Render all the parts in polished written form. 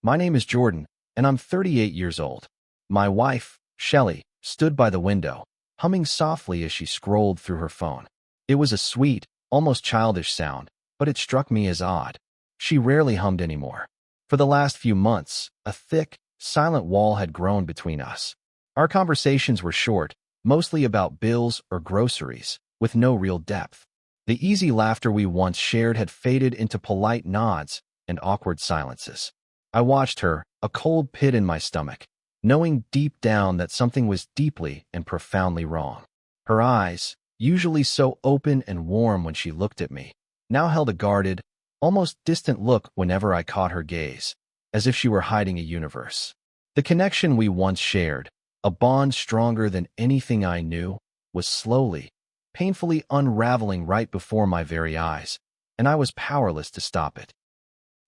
My name is Jordan, and I'm 38 years old. My wife, Shelley, stood by the window, humming softly as she scrolled through her phone. It was a sweet, almost childish sound, but it struck me as odd. She rarely hummed anymore. For the last few months, a thick, silent wall had grown between us. Our conversations were short, mostly about bills or groceries, with no real depth. The easy laughter we once shared had faded into polite nods and awkward silences. I watched her, a cold pit in my stomach, knowing deep down that something was deeply and profoundly wrong. Her eyes, usually so open and warm when she looked at me, now held a guarded, almost distant look whenever I caught her gaze, as if she were hiding a universe. The connection we once shared, a bond stronger than anything I knew, was slowly, painfully unraveling right before my very eyes, and I was powerless to stop it.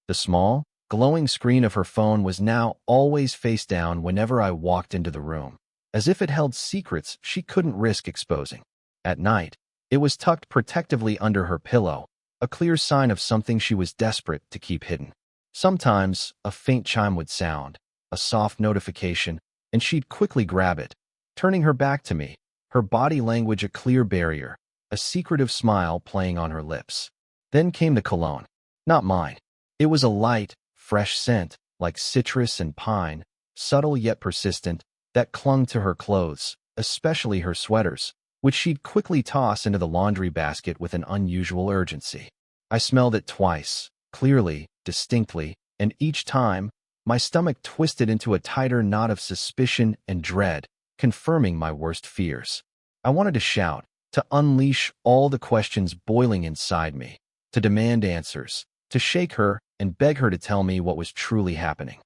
The small, glowing screen of her phone was now always face down whenever I walked into the room, as if it held secrets she couldn't risk exposing. At night, it was tucked protectively under her pillow, a clear sign of something she was desperate to keep hidden. Sometimes, a faint chime would sound, a soft notification, and she'd quickly grab it, turning her back to me, her body language a clear barrier, a secretive smile playing on her lips. Then came the cologne. Not mine. It was a light, fresh scent, like citrus and pine, subtle yet persistent, that clung to her clothes, especially her sweaters, which she'd quickly toss into the laundry basket with an unusual urgency. I smelled it twice, clearly, distinctly, and each time, my stomach twisted into a tighter knot of suspicion and dread, confirming my worst fears. I wanted to shout, to unleash all the questions boiling inside me, to demand answers, to shake her and beg her to tell me what was truly happening.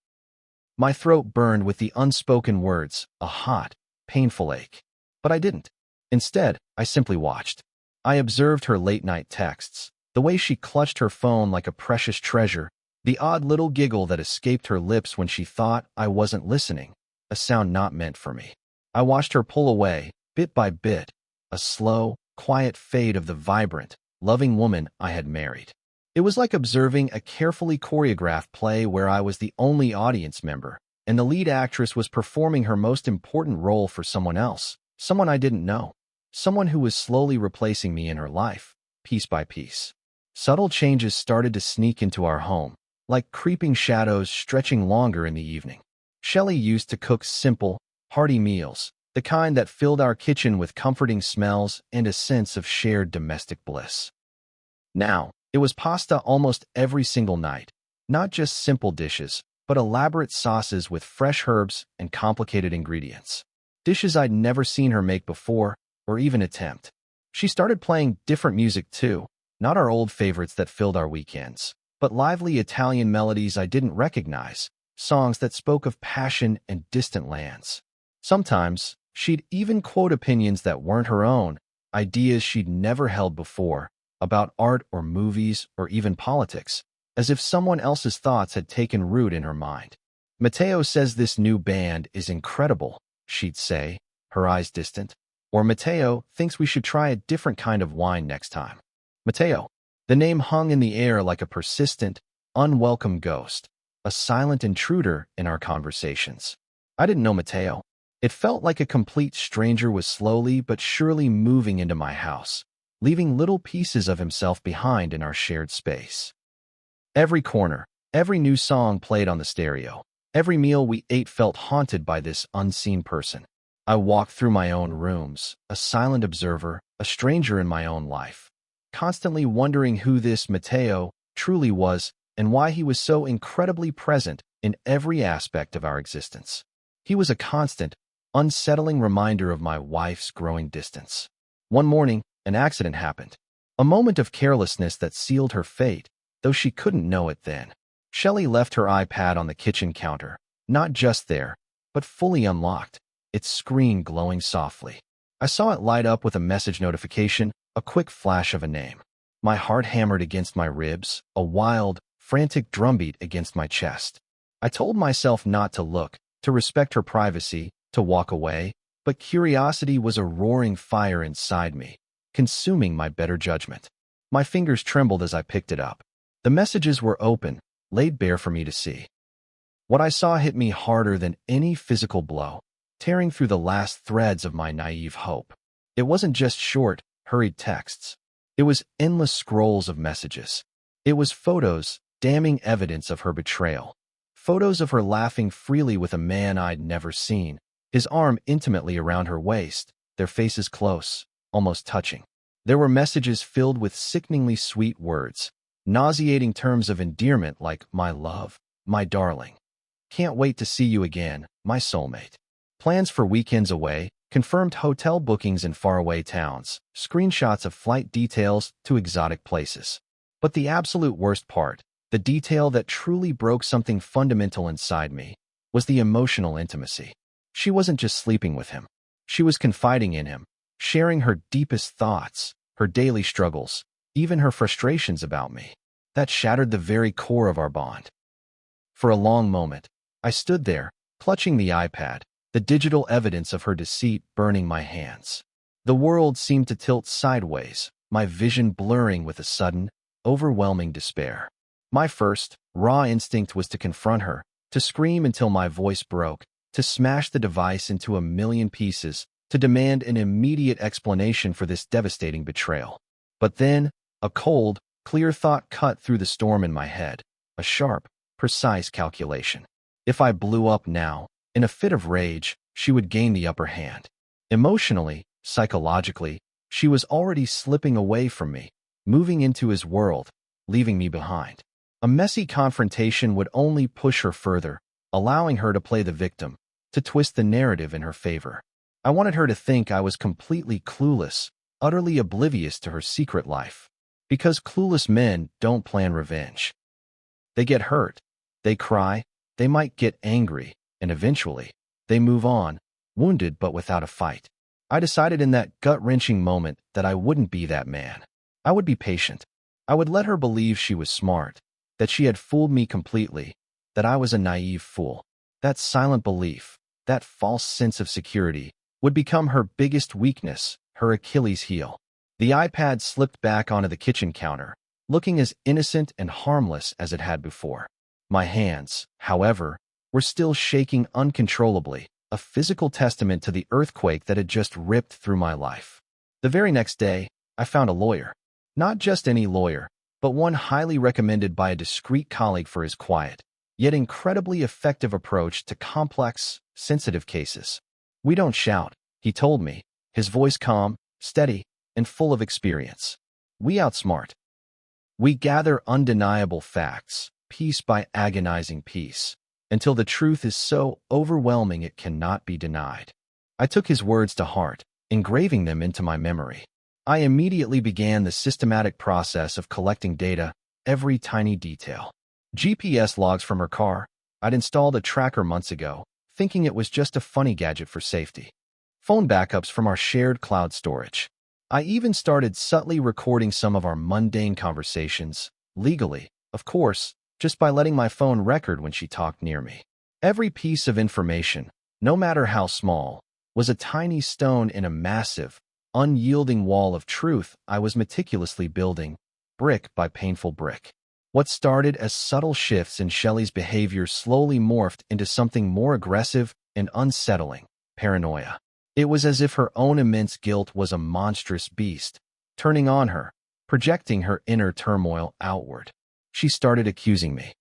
My throat burned with the unspoken words, a hot, painful ache. But I didn't. Instead, I simply watched. I observed her late-night texts, the way she clutched her phone like a precious treasure, the odd little giggle that escaped her lips when she thought I wasn't listening, a sound not meant for me. I watched her pull away, bit by bit, a slow, quiet fade of the vibrant, loving woman I had married. It was like observing a carefully choreographed play where I was the only audience member, and the lead actress was performing her most important role for someone else, someone I didn't know, someone who was slowly replacing me in her life, piece by piece. Subtle changes started to sneak into our home, like creeping shadows stretching longer in the evening. Shelley used to cook simple, hearty meals, the kind that filled our kitchen with comforting smells and a sense of shared domestic bliss. Now, it was pasta almost every single night, not just simple dishes, but elaborate sauces with fresh herbs and complicated ingredients. Dishes I'd never seen her make before, or even attempt. She started playing different music too, not our old favorites that filled our weekends, but lively Italian melodies I didn't recognize, songs that spoke of passion and distant lands. Sometimes, she'd even quote opinions that weren't her own, ideas she'd never held before, about art or movies or even politics, as if someone else's thoughts had taken root in her mind. Matteo says this new band is incredible, she'd say, her eyes distant. Or Matteo thinks we should try a different kind of wine next time. Matteo. The name hung in the air like a persistent, unwelcome ghost, a silent intruder in our conversations. I didn't know Matteo. It felt like a complete stranger was slowly but surely moving into my house, leaving little pieces of himself behind in our shared space. Every corner, every new song played on the stereo, every meal we ate felt haunted by this unseen person. I walked through my own rooms, a silent observer, a stranger in my own life, constantly wondering who this Matteo truly was and why he was so incredibly present in every aspect of our existence. He was a constant, unsettling reminder of my wife's growing distance. One morning, an accident happened. A moment of carelessness that sealed her fate, though she couldn't know it then. Shelley left her iPad on the kitchen counter, not just there, but fully unlocked, its screen glowing softly. I saw it light up with a message notification, a quick flash of a name. My heart hammered against my ribs, a wild, frantic drumbeat against my chest. I told myself not to look, to respect her privacy, to walk away, but curiosity was a roaring fire inside me, consuming my better judgment. My fingers trembled as I picked it up. The messages were open, laid bare for me to see. What I saw hit me harder than any physical blow, tearing through the last threads of my naive hope. It wasn't just short, hurried texts. It was endless scrolls of messages. It was photos, damning evidence of her betrayal. Photos of her laughing freely with a man I'd never seen, his arm intimately around her waist, their faces close, almost touching. There were messages filled with sickeningly sweet words, nauseating terms of endearment like my love, my darling. Can't wait to see you again, my soulmate. Plans for weekends away, confirmed hotel bookings in faraway towns, screenshots of flight details to exotic places. But the absolute worst part, the detail that truly broke something fundamental inside me, was the emotional intimacy. She wasn't just sleeping with him. She was confiding in him, sharing her deepest thoughts, her daily struggles, even her frustrations about me. That shattered the very core of our bond. For a long moment, I stood there, clutching the iPad, the digital evidence of her deceit burning my hands. The world seemed to tilt sideways, my vision blurring with a sudden, overwhelming despair. My first, raw instinct was to confront her, to scream until my voice broke, to smash the device into a million pieces, to demand an immediate explanation for this devastating betrayal. But then, a cold, clear thought cut through the storm in my head, a sharp, precise calculation. If I blew up now, in a fit of rage, she would gain the upper hand. Emotionally, psychologically, she was already slipping away from me, moving into his world, leaving me behind. A messy confrontation would only push her further, allowing her to play the victim, to twist the narrative in her favor. I wanted her to think I was completely clueless, utterly oblivious to her secret life. Because clueless men don't plan revenge. They get hurt, they cry, they might get angry, and eventually, they move on, wounded but without a fight. I decided in that gut-wrenching moment that I wouldn't be that man. I would be patient. I would let her believe she was smart, that she had fooled me completely, that I was a naive fool. That silent belief, that false sense of security, would become her biggest weakness, her Achilles heel. The iPad slipped back onto the kitchen counter, looking as innocent and harmless as it had before. My hands, however, were still shaking uncontrollably, a physical testament to the earthquake that had just ripped through my life. The very next day, I found a lawyer. Not just any lawyer, but one highly recommended by a discreet colleague for his quiet, yet incredibly effective approach to complex, sensitive cases. We don't shout, he told me, his voice calm, steady, and full of experience. We outsmart. We gather undeniable facts, piece by agonizing piece, until the truth is so overwhelming it cannot be denied. I took his words to heart, engraving them into my memory. I immediately began the systematic process of collecting data, every tiny detail. GPS logs from her car. I'd installed a tracker months ago, thinking it was just a funny gadget for safety. Phone backups from our shared cloud storage. I even started subtly recording some of our mundane conversations, legally, of course, just by letting my phone record when she talked near me. Every piece of information, no matter how small, was a tiny stone in a massive, unyielding wall of truth I was meticulously building, brick by painful brick. What started as subtle shifts in Shelley's behavior slowly morphed into something more aggressive and unsettling, paranoia. It was as if her own immense guilt was a monstrous beast, turning on her, projecting her inner turmoil outward. She started accusing me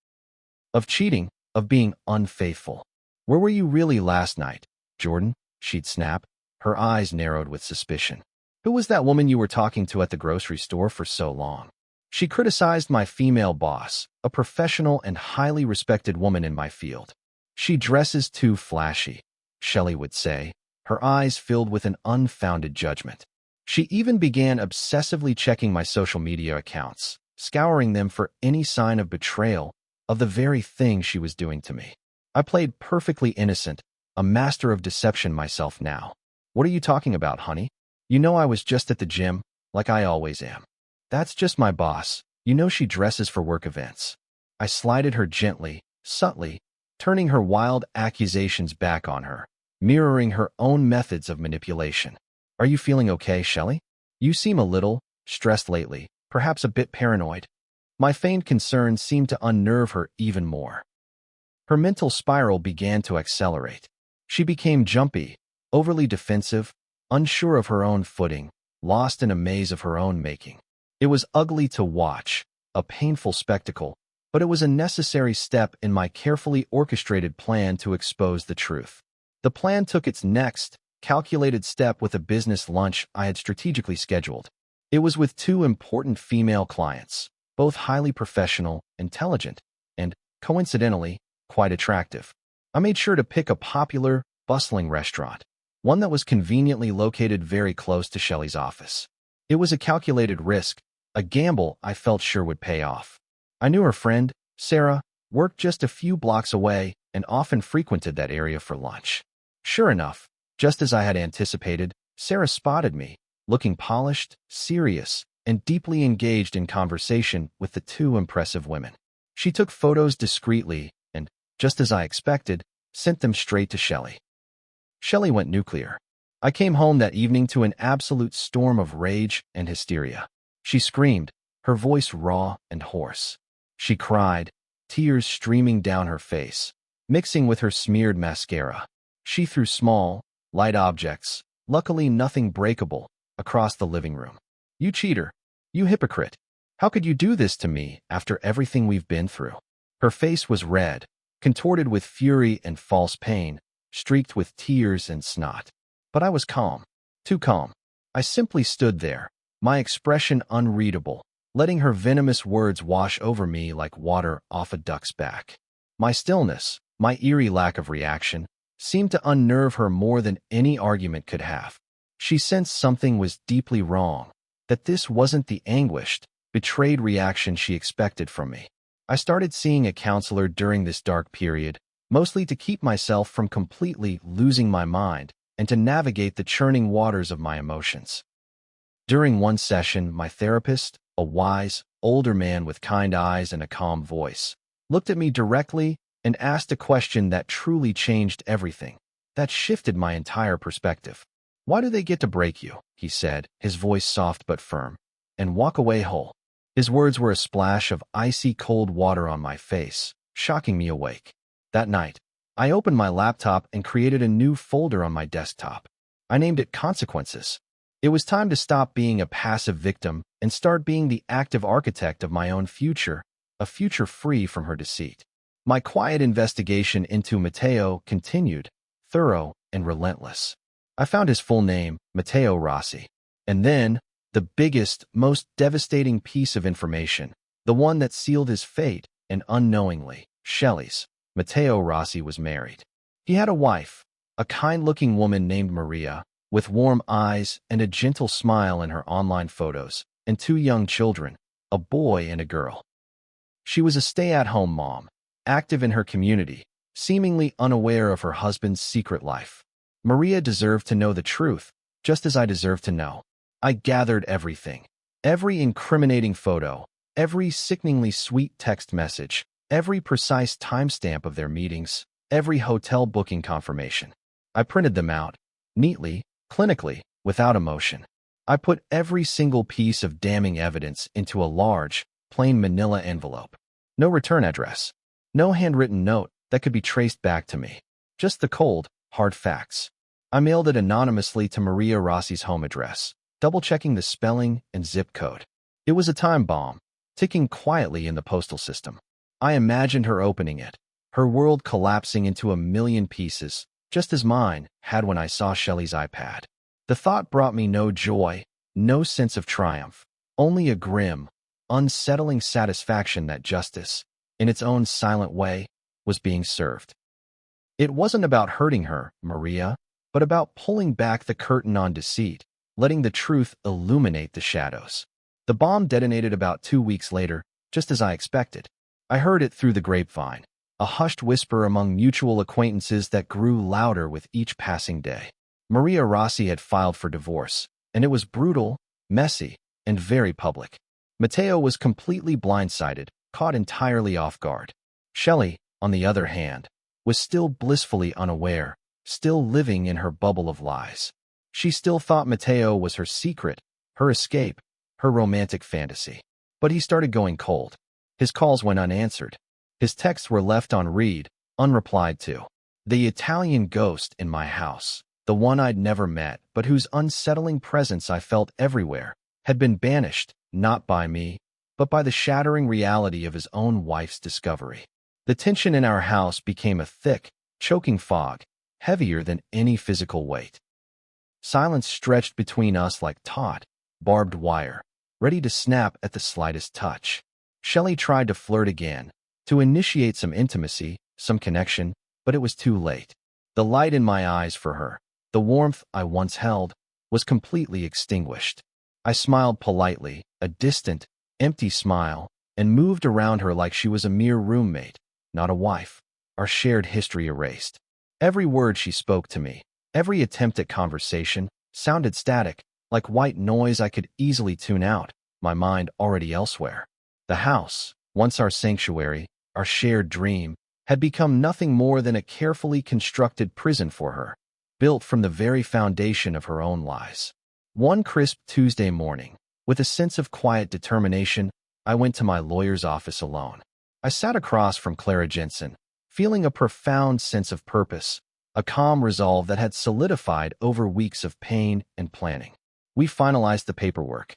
of cheating, of being unfaithful. Where were you really last night, Jordan? She'd snap, her eyes narrowed with suspicion. Who was that woman you were talking to at the grocery store for so long? She criticized my female boss, a professional and highly respected woman in my field. She dresses too flashy, Shelley would say, her eyes filled with an unfounded judgment. She even began obsessively checking my social media accounts, scouring them for any sign of betrayal of the very thing she was doing to me. I played perfectly innocent, a master of deception myself now. What are you talking about, honey? You know I was just at the gym, like I always am. That's just my boss. You know she dresses for work events. I slighted her gently, subtly, turning her wild accusations back on her, mirroring her own methods of manipulation. Are you feeling okay, Shelley? You seem a little stressed lately, perhaps a bit paranoid. My feigned concern seemed to unnerve her even more. Her mental spiral began to accelerate. She became jumpy, overly defensive, unsure of her own footing, lost in a maze of her own making. It was ugly to watch, a painful spectacle, but it was a necessary step in my carefully orchestrated plan to expose the truth. The plan took its next, calculated step with a business lunch I had strategically scheduled. It was with two important female clients, both highly professional, intelligent, and, coincidentally, quite attractive. I made sure to pick a popular, bustling restaurant, one that was conveniently located very close to Shelley's office. It was a calculated risk, a gamble I felt sure would pay off. I knew her friend, Sarah, worked just a few blocks away and often frequented that area for lunch. Sure enough, just as I had anticipated, Sarah spotted me, looking polished, serious, and deeply engaged in conversation with the two impressive women. She took photos discreetly and, just as I expected, sent them straight to Shelley. Shelley went nuclear. I came home that evening to an absolute storm of rage and hysteria. She screamed, her voice raw and hoarse. She cried, tears streaming down her face, mixing with her smeared mascara. She threw small, light objects, luckily nothing breakable, across the living room. "You cheater! You hypocrite! How could you do this to me after everything we've been through?" Her face was red, contorted with fury and false pain, streaked with tears and snot. But I was calm, too calm. I simply stood there, my expression unreadable, letting her venomous words wash over me like water off a duck's back. My stillness, my eerie lack of reaction, seemed to unnerve her more than any argument could have. She sensed something was deeply wrong, that this wasn't the anguished, betrayed reaction she expected from me. I started seeing a counselor during this dark period, mostly to keep myself from completely losing my mind and to navigate the churning waters of my emotions. During one session, my therapist, a wise, older man with kind eyes and a calm voice, looked at me directly and asked a question that truly changed everything, that shifted my entire perspective. "Why do they get to break you?" he said, his voice soft but firm, "and walk away whole?" His words were a splash of icy cold water on my face, shocking me awake. That night, I opened my laptop and created a new folder on my desktop. I named it Consequences. It was time to stop being a passive victim and start being the active architect of my own future, a future free from her deceit. My quiet investigation into Matteo continued, thorough and relentless. I found his full name, Matteo Rossi. And then, the biggest, most devastating piece of information, the one that sealed his fate, and unknowingly, Shelley's. Matteo Rossi was married. He had a wife, a kind-looking woman named Maria, with warm eyes and a gentle smile in her online photos, and two young children, a boy and a girl. She was a stay-at-home mom, active in her community, seemingly unaware of her husband's secret life. Maria deserved to know the truth, just as I deserved to know. I gathered everything. Every incriminating photo, every sickeningly sweet text message, every precise timestamp of their meetings, every hotel booking confirmation. I printed them out, neatly, clinically, without emotion. I put every single piece of damning evidence into a large, plain manila envelope. No return address. No handwritten note that could be traced back to me. Just the cold, hard facts. I mailed it anonymously to Maria Rossi's home address, double-checking the spelling and zip code. It was a time bomb, ticking quietly in the postal system. I imagined her opening it, her world collapsing into a million pieces, just as mine had when I saw Shelley's iPad. The thought brought me no joy, no sense of triumph, only a grim, unsettling satisfaction that justice, in its own silent way, was being served. It wasn't about hurting her, Maria, but about pulling back the curtain on deceit, letting the truth illuminate the shadows. The bomb detonated about 2 weeks later, just as I expected. I heard it through the grapevine, a hushed whisper among mutual acquaintances that grew louder with each passing day. Maria Rossi had filed for divorce, and it was brutal, messy, and very public. Matteo was completely blindsided, caught entirely off guard. Shelley, on the other hand, was still blissfully unaware, still living in her bubble of lies. She still thought Matteo was her secret, her escape, her romantic fantasy. But he started going cold. His calls went unanswered. His texts were left on read, unreplied to. The Italian ghost in my house, the one I'd never met but whose unsettling presence I felt everywhere, had been banished, not by me, but by the shattering reality of his own wife's discovery. The tension in our house became a thick, choking fog, heavier than any physical weight. Silence stretched between us like taut, barbed wire, ready to snap at the slightest touch. Shelley tried to flirt again, to initiate some intimacy, some connection, but it was too late. The light in my eyes for her, the warmth I once held, was completely extinguished. I smiled politely, a distant, empty smile, and moved around her like she was a mere roommate, not a wife, our shared history erased. Every word she spoke to me, every attempt at conversation, sounded static, like white noise I could easily tune out, my mind already elsewhere. The house, once our sanctuary, our shared dream, had become nothing more than a carefully constructed prison for her, built from the very foundation of her own lies. One crisp Tuesday morning, with a sense of quiet determination, I went to my lawyer's office alone. I sat across from Clara Jensen, feeling a profound sense of purpose, a calm resolve that had solidified over weeks of pain and planning. We finalized the paperwork.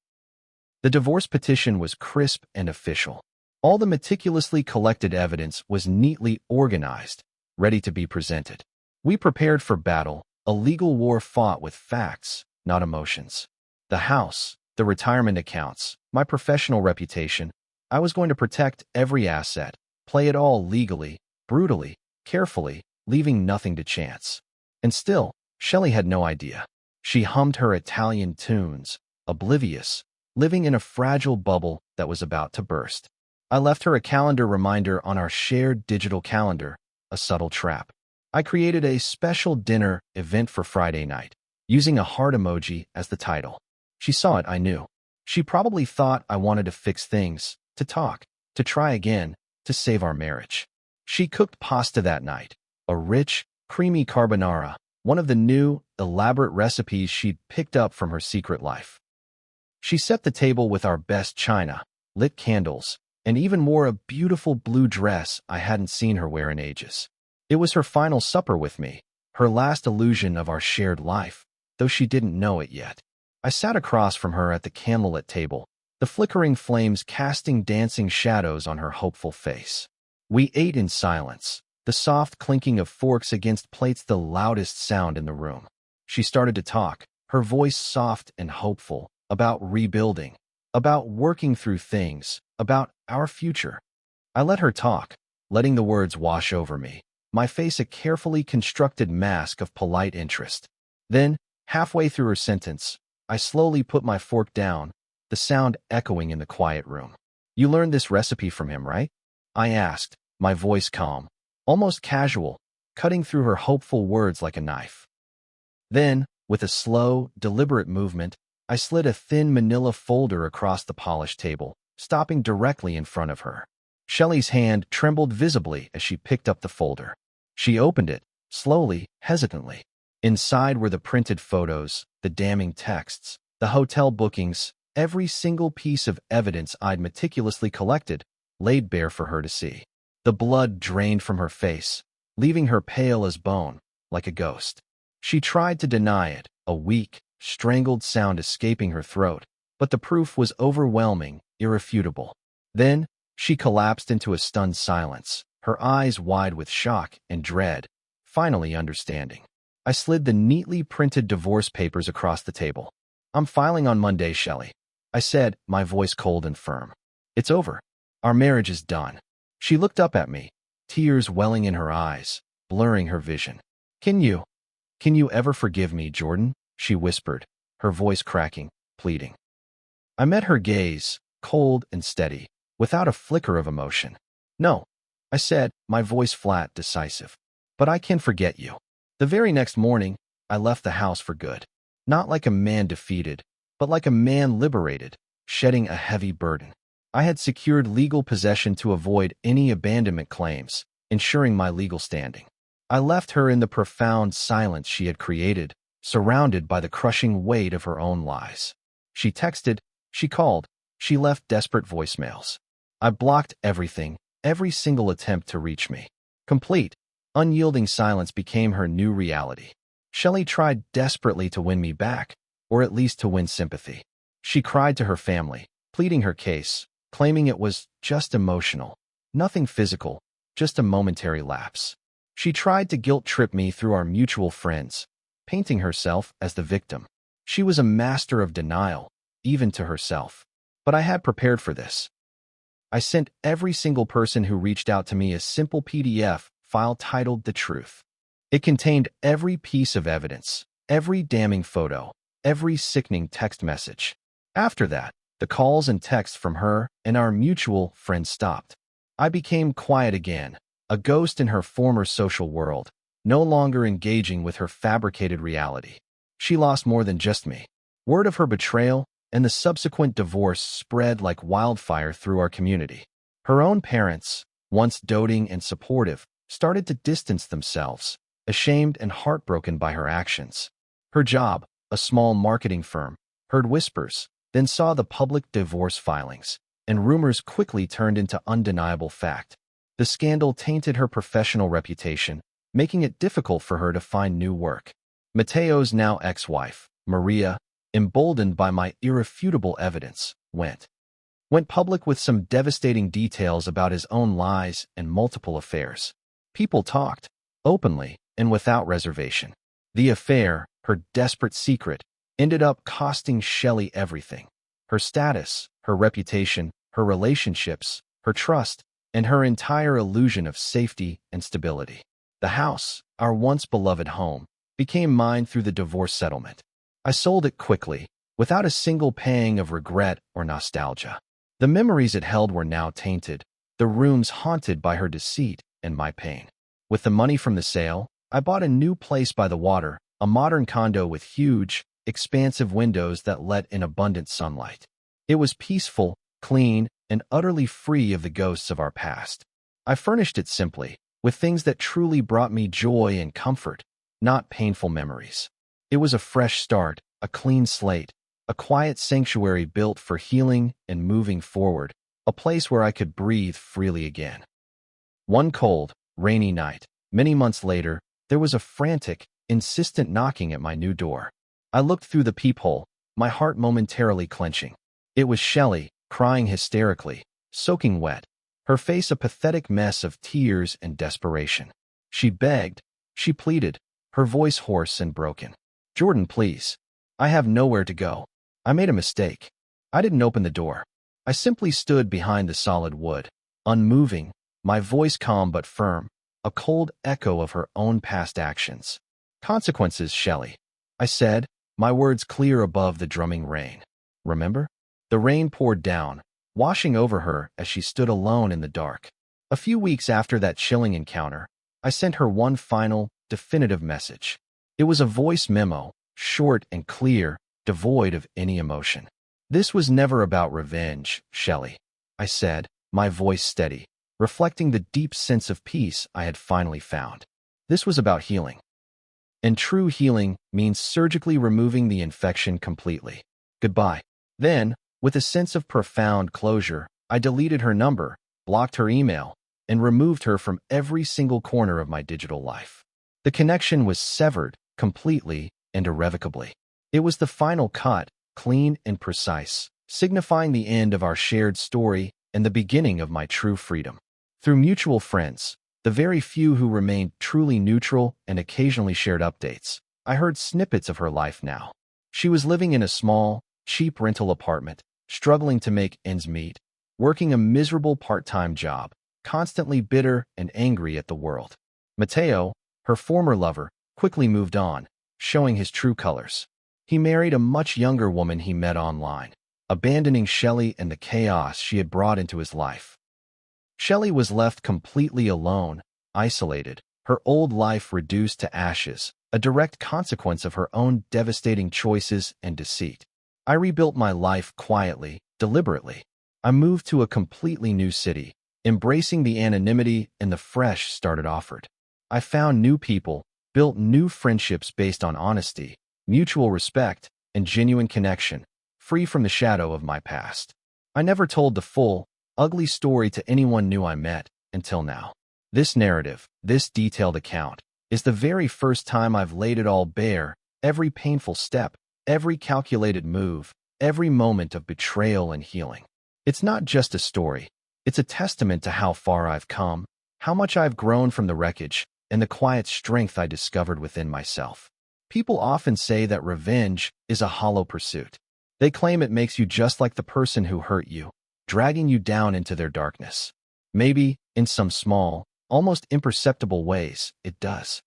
The divorce petition was crisp and official. All the meticulously collected evidence was neatly organized, ready to be presented. We prepared for battle, a legal war fought with facts, not emotions. The house, the retirement accounts, my professional reputation, I was going to protect every asset, play it all legally, brutally, carefully, leaving nothing to chance. And still, Shelley had no idea. She hummed her Italian tunes, oblivious, living in a fragile bubble that was about to burst. I left her a calendar reminder on our shared digital calendar, a subtle trap. I created a special dinner event for Friday night, using a heart emoji as the title. She saw it, I knew. She probably thought I wanted to fix things, to talk, to try again, to save our marriage. She cooked pasta that night, a rich, creamy carbonara, one of the new, elaborate recipes she'd picked up from her secret life. She set the table with our best china, lit candles, and even wore a beautiful blue dress I hadn't seen her wear in ages. It was her final supper with me, her last illusion of our shared life, though she didn't know it yet. I sat across from her at the candlelit table, the flickering flames casting dancing shadows on her hopeful face. We ate in silence, the soft clinking of forks against plates the loudest sound in the room. She started to talk, her voice soft and hopeful, about rebuilding, about working through things, about our future. I let her talk, letting the words wash over me, my face a carefully constructed mask of polite interest. Then, halfway through her sentence, I slowly put my fork down, the sound echoing in the quiet room. "You learned this recipe from him, right?" I asked, my voice calm, almost casual, cutting through her hopeful words like a knife. Then, with a slow, deliberate movement, I slid a thin manila folder across the polished table, stopping directly in front of her. Shelley's hand trembled visibly as she picked up the folder. She opened it, slowly, hesitantly. Inside were the printed photos, the damning texts, the hotel bookings, every single piece of evidence I'd meticulously collected, laid bare for her to see. The blood drained from her face, leaving her pale as bone, like a ghost. She tried to deny it, a weak, strangled sound escaping her throat, but the proof was overwhelming, irrefutable. Then, she collapsed into a stunned silence, her eyes wide with shock and dread, finally understanding. I slid the neatly printed divorce papers across the table. "I'm filing on Monday, Shelley," I said, my voice cold and firm. "It's over. Our marriage is done." She looked up at me, tears welling in her eyes, blurring her vision. Can you ever forgive me, Jordan?" she whispered, her voice cracking, pleading. I met her gaze, cold and steady, without a flicker of emotion. "No," I said, my voice flat, decisive. "But I can forget you." The very next morning, I left the house for good. Not like a man defeated, but like a man liberated, shedding a heavy burden. I had secured legal possession to avoid any abandonment claims, ensuring my legal standing. I left her in the profound silence she had created, surrounded by the crushing weight of her own lies. She texted, she called, she left desperate voicemails. I blocked everything, every single attempt to reach me. Complete, Unyielding silence became her new reality. Shelley tried desperately to win me back, or at least to win sympathy. She cried to her family, pleading her case, claiming it was just emotional, nothing physical, just a momentary lapse. She tried to guilt-trip me through our mutual friends, painting herself as the victim. She was a master of denial, even to herself. But I had prepared for this. I sent every single person who reached out to me a simple PDF file titled The Truth. It contained every piece of evidence, every damning photo, every sickening text message. After that, the calls and texts from her and our mutual friend stopped. I became quiet again, a ghost in her former social world, no longer engaging with her fabricated reality. She lost more than just me. Word of her betrayal and the subsequent divorce spread like wildfire through our community. Her own parents, once doting and supportive, started to distance themselves, ashamed and heartbroken by her actions. Her job, a small marketing firm, heard whispers, then saw the public divorce filings, and rumors quickly turned into undeniable fact. The scandal tainted her professional reputation, making it difficult for her to find new work. Matteo's now ex-wife, Maria, emboldened by my irrefutable evidence, went public with some devastating details about his own lies and multiple affairs. People talked, openly and without reservation. The affair, her desperate secret, ended up costing Shelley everything. Her status, her reputation, her relationships, her trust, and her entire illusion of safety and stability. The house, our once beloved home, became mine through the divorce settlement. I sold it quickly, without a single pang of regret or nostalgia. The memories it held were now tainted, the rooms haunted by her deceit and my pain. With the money from the sale, I bought a new place by the water, a modern condo with huge, expansive windows that let in abundant sunlight. It was peaceful, clean, and utterly free of the ghosts of our past. I furnished it simply, with things that truly brought me joy and comfort, not painful memories. It was a fresh start, a clean slate, a quiet sanctuary built for healing and moving forward, a place where I could breathe freely again. One cold, rainy night, many months later, there was a frantic, insistent knocking at my new door. I looked through the peephole, my heart momentarily clenching. It was Shelley, crying hysterically, soaking wet, her face a pathetic mess of tears and desperation. She begged, she pleaded, her voice hoarse and broken. "Jordan, please. I have nowhere to go. I made a mistake." I didn't open the door. I simply stood behind the solid wood, unmoving, my voice calm but firm, a cold echo of her own past actions. "Consequences, Shelley," I said, my words clear above the drumming rain. "Remember?" The rain poured down, washing over her as she stood alone in the dark. A few weeks after that chilling encounter, I sent her one final, definitive message. It was a voice memo, short and clear, devoid of any emotion. "This was never about revenge, Shelley," I said, my voice steady, reflecting the deep sense of peace I had finally found. "This was about healing. And true healing means surgically removing the infection completely. Goodbye." Then, with a sense of profound closure, I deleted her number, blocked her email, and removed her from every single corner of my digital life. The connection was severed, completely and irrevocably. It was the final cut, clean and precise, signifying the end of our shared story and the beginning of my true freedom. Through mutual friends, the very few who remained truly neutral and occasionally shared updates, I heard snippets of her life now. She was living in a small, cheap rental apartment, struggling to make ends meet, working a miserable part-time job, constantly bitter and angry at the world. Matteo, her former lover, quickly moved on, showing his true colors. He married a much younger woman he met online, abandoning Shelley and the chaos she had brought into his life. Shelley was left completely alone, isolated, her old life reduced to ashes, a direct consequence of her own devastating choices and deceit. I rebuilt my life quietly, deliberately. I moved to a completely new city, embracing the anonymity and the fresh start it offered. I found new people, built new friendships based on honesty, mutual respect, and genuine connection, free from the shadow of my past. I never told the full, ugly story to anyone new I met, until now. This narrative, this detailed account, is the very first time I've laid it all bare, every painful step, every calculated move, every moment of betrayal and healing. It's not just a story. It's a testament to how far I've come, how much I've grown from the wreckage, and the quiet strength I discovered within myself. People often say that revenge is a hollow pursuit. They claim it makes you just like the person who hurt you, dragging you down into their darkness. Maybe, in some small, almost imperceptible ways, it does.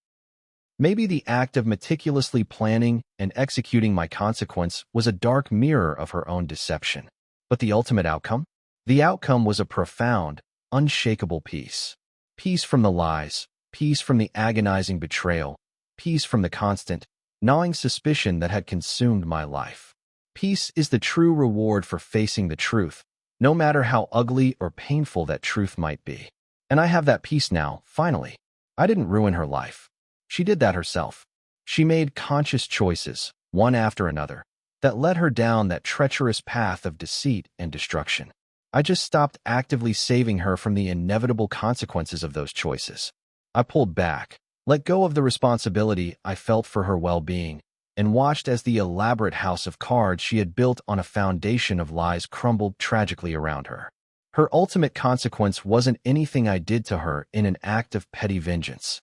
Maybe the act of meticulously planning and executing my consequence was a dark mirror of her own deception. But the ultimate outcome? The outcome was a profound, unshakable peace. Peace from the lies, peace from the agonizing betrayal, peace from the constant, gnawing suspicion that had consumed my life. Peace is the true reward for facing the truth, no matter how ugly or painful that truth might be. And I have that peace now, finally. I didn't ruin her life. She did that herself. She made conscious choices, one after another, that led her down that treacherous path of deceit and destruction. I just stopped actively saving her from the inevitable consequences of those choices. I pulled back, let go of the responsibility I felt for her well-being, and watched as the elaborate house of cards she had built on a foundation of lies crumbled tragically around her. Her ultimate consequence wasn't anything I did to her in an act of petty vengeance.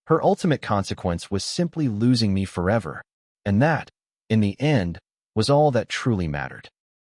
Her ultimate consequence was simply losing me forever, and that, in the end, was all that truly mattered.